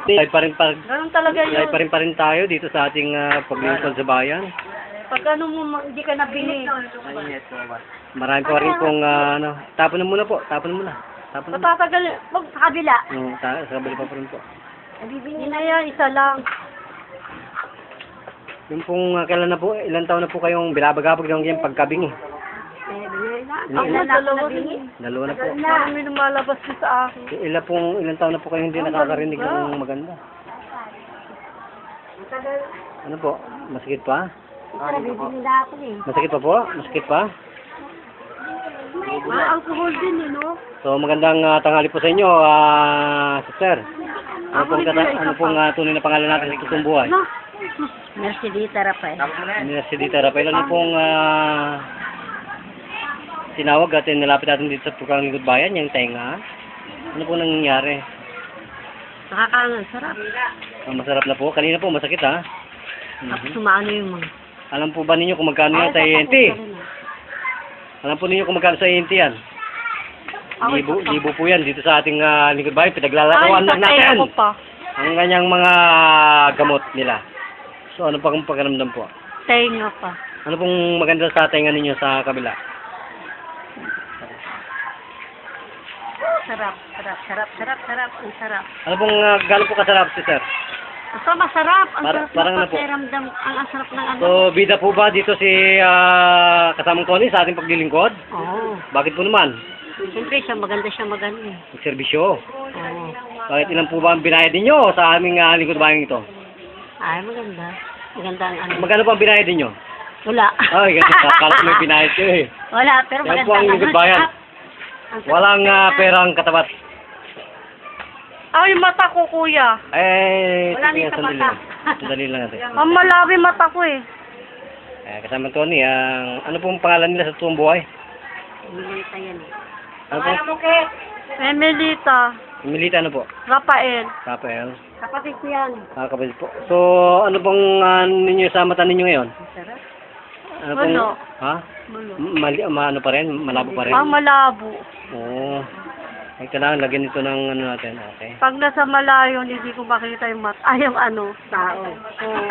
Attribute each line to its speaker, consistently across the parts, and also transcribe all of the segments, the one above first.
Speaker 1: Live
Speaker 2: Ganun talaga yun.
Speaker 1: pa rin tayo dito sa ating paglingkod sa bayan.
Speaker 2: Pag ano mo, hindi ka nabili.
Speaker 1: Marami pa rin pong tapon na muna po. Tapon na muna.
Speaker 2: Matatagal, wag sa kabila.
Speaker 1: Sa kabila pa rin po.
Speaker 2: Hindi na yan, isa lang.
Speaker 1: Yung pong kailan na po, ilang taon na po kayong bilabagabag ng yung pagkabingi?
Speaker 2: Ako dalawa
Speaker 1: Dalawa na po.
Speaker 2: Parang may lumalabas din sa akin.
Speaker 1: Ilang taon na po kayong hindi nakakarinig ng maganda? Ano po? Masakit pa?
Speaker 2: Bibili na ako eh.
Speaker 1: Masakit pa po? Masakit pa?
Speaker 2: Alcohol din no?
Speaker 1: So magandang tanghali po sa inyo, sister. Ano pong tunay na pangalan natin sa itong buhay?
Speaker 2: Mercedita Rafael.
Speaker 1: Mercedita Rafael. Ano pong tinawag at nilapit natin dito sa Tukang Lingkod Bayan, yung tenga? Ano pong nangyayari?
Speaker 2: Nakakaangan, sarap.
Speaker 1: Masarap na po. Kanina po masakit ha?
Speaker 2: Tapos sumaano yung mga.
Speaker 1: Alam po ba ninyo kung magkano yan sa ENT? Alam po ninyo kung magkano sa ENT yan? Libo po yan dito sa ating Lingkod Bayan. Pinaglalaroan lang natin ang kanyang mga gamot nila. So ano pa kung pagkaramdam po?
Speaker 2: Tenga pa.
Speaker 1: Ano pong maganda sa tenga ninyo sa kabila?
Speaker 2: Sarap. Ang sarap.
Speaker 1: Ano pong gano'n po kasarap, sister?
Speaker 2: Basta masarap. Ang sarap
Speaker 1: parang
Speaker 2: ng
Speaker 1: ano po?
Speaker 2: pakiramdam. Ang sarap ng ano.
Speaker 1: So, bida po ba dito si kasamang Tony sa ating paglilingkod?
Speaker 2: Oo.
Speaker 1: Bakit po naman?
Speaker 2: Siyempre, maganda.
Speaker 1: Serbisyo.
Speaker 2: Oo.
Speaker 1: Bakit ilan po ba ang binayad ninyo sa aming lingkod bayan ito?
Speaker 2: Ay, maganda. Maganda ang ano.
Speaker 1: Magkano po ang binayad ninyo?
Speaker 2: Wala.
Speaker 1: Ay, kasi kakala ko may binayad ko eh.
Speaker 2: Wala, pero
Speaker 1: Yan
Speaker 2: maganda
Speaker 1: po ang lingkod bayan. Walang perang katapat.
Speaker 2: Ay, mata ko, kuya.
Speaker 1: Wala
Speaker 2: nang
Speaker 1: sandali
Speaker 2: mata.
Speaker 1: lang. Sandali lang natin.
Speaker 2: Ang malawi mata ko eh.
Speaker 1: Kasamang Tony, ano pong pangalan nila sa tuwang buhay?
Speaker 2: Emilita yan eh.
Speaker 1: Ano po?
Speaker 2: Emilita.
Speaker 1: Emilita ano po?
Speaker 2: Rafael.
Speaker 1: Rafael.
Speaker 2: Kapatid ko yan.
Speaker 1: Kapatid po. So, ano pong ninyo sa mata ninyo ngayon?
Speaker 2: Sarap.
Speaker 1: Ano pong,
Speaker 2: Ano?
Speaker 1: ha? Ano pa rin? Malabo pa rin?
Speaker 2: Malabo.
Speaker 1: Oo. Ay, kailangan lagyan ito ng ano natin. Okay.
Speaker 2: Pag nasa malayo, hindi ko makita yung mata. Ay, yung ano, tao. Oo.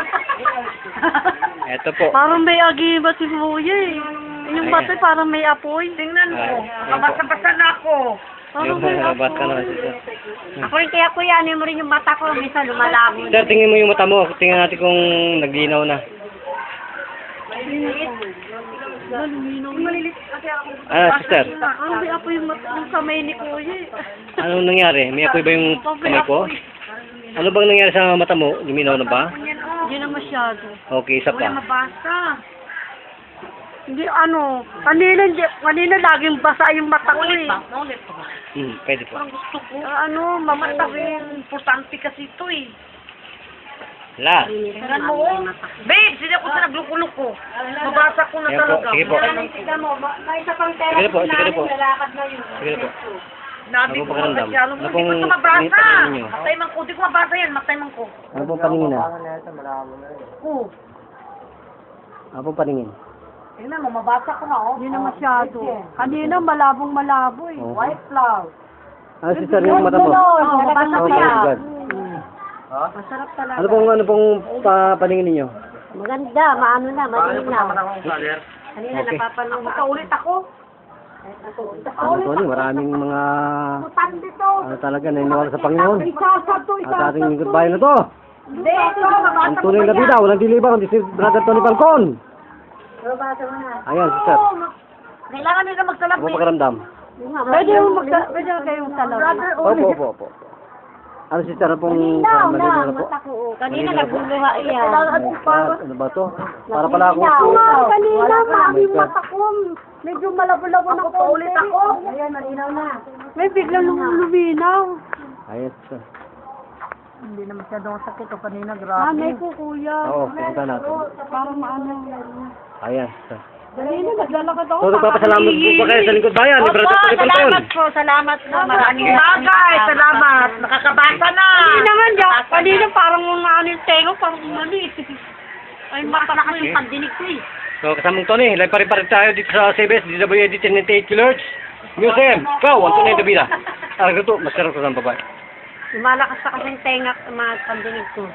Speaker 1: Eto po.
Speaker 2: Parang may agibat si Kuya eh. Yung mata parang may apoy. Tingnan
Speaker 1: mo.
Speaker 2: Kabasa-basa na ako.
Speaker 1: Yung malabat ka na.
Speaker 2: Ako rin kaya kuya, ano mo rin yung mata ko. Minsan lumalabo.
Speaker 1: Sir, tingin mo yung mata mo. Tingnan natin kung naglinaw na. Sister.
Speaker 2: Ano may apoy yung mata yung kamay ni Kuya eh.
Speaker 1: Anong nangyari? May apoy ba yung kamay ko? Ano bang nangyari sa mata mo? Luminaw na ba?
Speaker 2: Hindi na masyado.
Speaker 1: Okay, isa pa.
Speaker 2: Mabasa. Hindi ano, kanina laging basa yung mata ko eh.
Speaker 1: Pwede po.
Speaker 2: Ano, mamata ko yung importante kasi ito eh.
Speaker 1: La.
Speaker 2: Tingnan mo, babe, sila ko sa nagluko-luko. Mabasa ko na
Speaker 1: Ayan po,
Speaker 2: talaga.
Speaker 1: sige po.
Speaker 2: Tingnan mo, may isa pang tera
Speaker 1: Sige po, sige po.
Speaker 2: lalakad na yun.
Speaker 1: Sige po.
Speaker 2: Nabi
Speaker 1: Ano
Speaker 2: ko
Speaker 1: po pakiramdam?
Speaker 2: kasi,
Speaker 1: Ano pong
Speaker 2: hindi ko mabasa.
Speaker 1: paningin ninyo?
Speaker 2: Matay man ko, di ko mabasa yan, matay man ko.
Speaker 1: Ano pong paningin na?
Speaker 2: Oo.
Speaker 1: Ano pong paningin?
Speaker 2: Tingnan mo, mabasa ko na, oh. Hindi na masyado. Kanina, malabong-malabo eh.
Speaker 1: Oo.
Speaker 2: White flower.
Speaker 1: Ano sister yung mata mo?
Speaker 2: Oo, mabasa ko
Speaker 1: Okay,
Speaker 2: yan.
Speaker 1: good.
Speaker 2: Masarap talaga.
Speaker 1: Ano pong paningin ninyo?
Speaker 2: Maganda, maano na, madilim na. Kanina
Speaker 1: Okay.
Speaker 2: napapanood. Makaulit ako.
Speaker 1: Ano Tony, maraming mga
Speaker 2: Putan dito.
Speaker 1: talaga naniniwala sa Panginoon.
Speaker 2: Isasato,
Speaker 1: At ating lingkod bayan na to.
Speaker 2: Hindi, ito, mabasa
Speaker 1: Ang
Speaker 2: ko
Speaker 1: tunay na bida, walang diliba kundi si Brother Tony Falcon.
Speaker 2: Mabasa mo na.
Speaker 1: Ayan, sister.
Speaker 2: Kailangan nila
Speaker 1: Ano
Speaker 2: magsalap
Speaker 1: pong pakiramdam?
Speaker 2: Pwede yung kayong salap.
Speaker 1: Opo. Ano sister, ano pong pakiramdam po?
Speaker 2: Kanina nagluluha yan.
Speaker 1: Ano ba to? Para pala ako.
Speaker 2: Kanina, mami,
Speaker 1: God.
Speaker 2: mata ko. Medyo malabo-labo na ko. Ulit ako. Ayan, malinaw na. May biglang luminaw.
Speaker 1: Ayan, sister.
Speaker 2: Hindi na masyadong sakit o kanina, grabe. Nanay ko, kuya.
Speaker 1: Oo, pupunta natin.
Speaker 2: Parang maano.
Speaker 1: Ayan, sister.
Speaker 2: Kanina, naglalakad ako.
Speaker 1: So, nagpapasalamat po ba kayo sa lingkod bayan ni Brother Tony Falcon?
Speaker 2: Salamat po. Maraming bagay. Salamat. Nakakabasa na. Hindi naman, kanina parang ano yung tengo, parang mali. Ay, mata na kasi yung pandinig ko eh.
Speaker 1: So, kasamang Tony, live pa rin tayo dito sa CBS, DWAD 1098 kHz Museum. Ikaw, ang tunay na bida. Araw to, masarap ko sa babae.
Speaker 2: Lumalakas na kasi yung tenga at mga pandinig ko.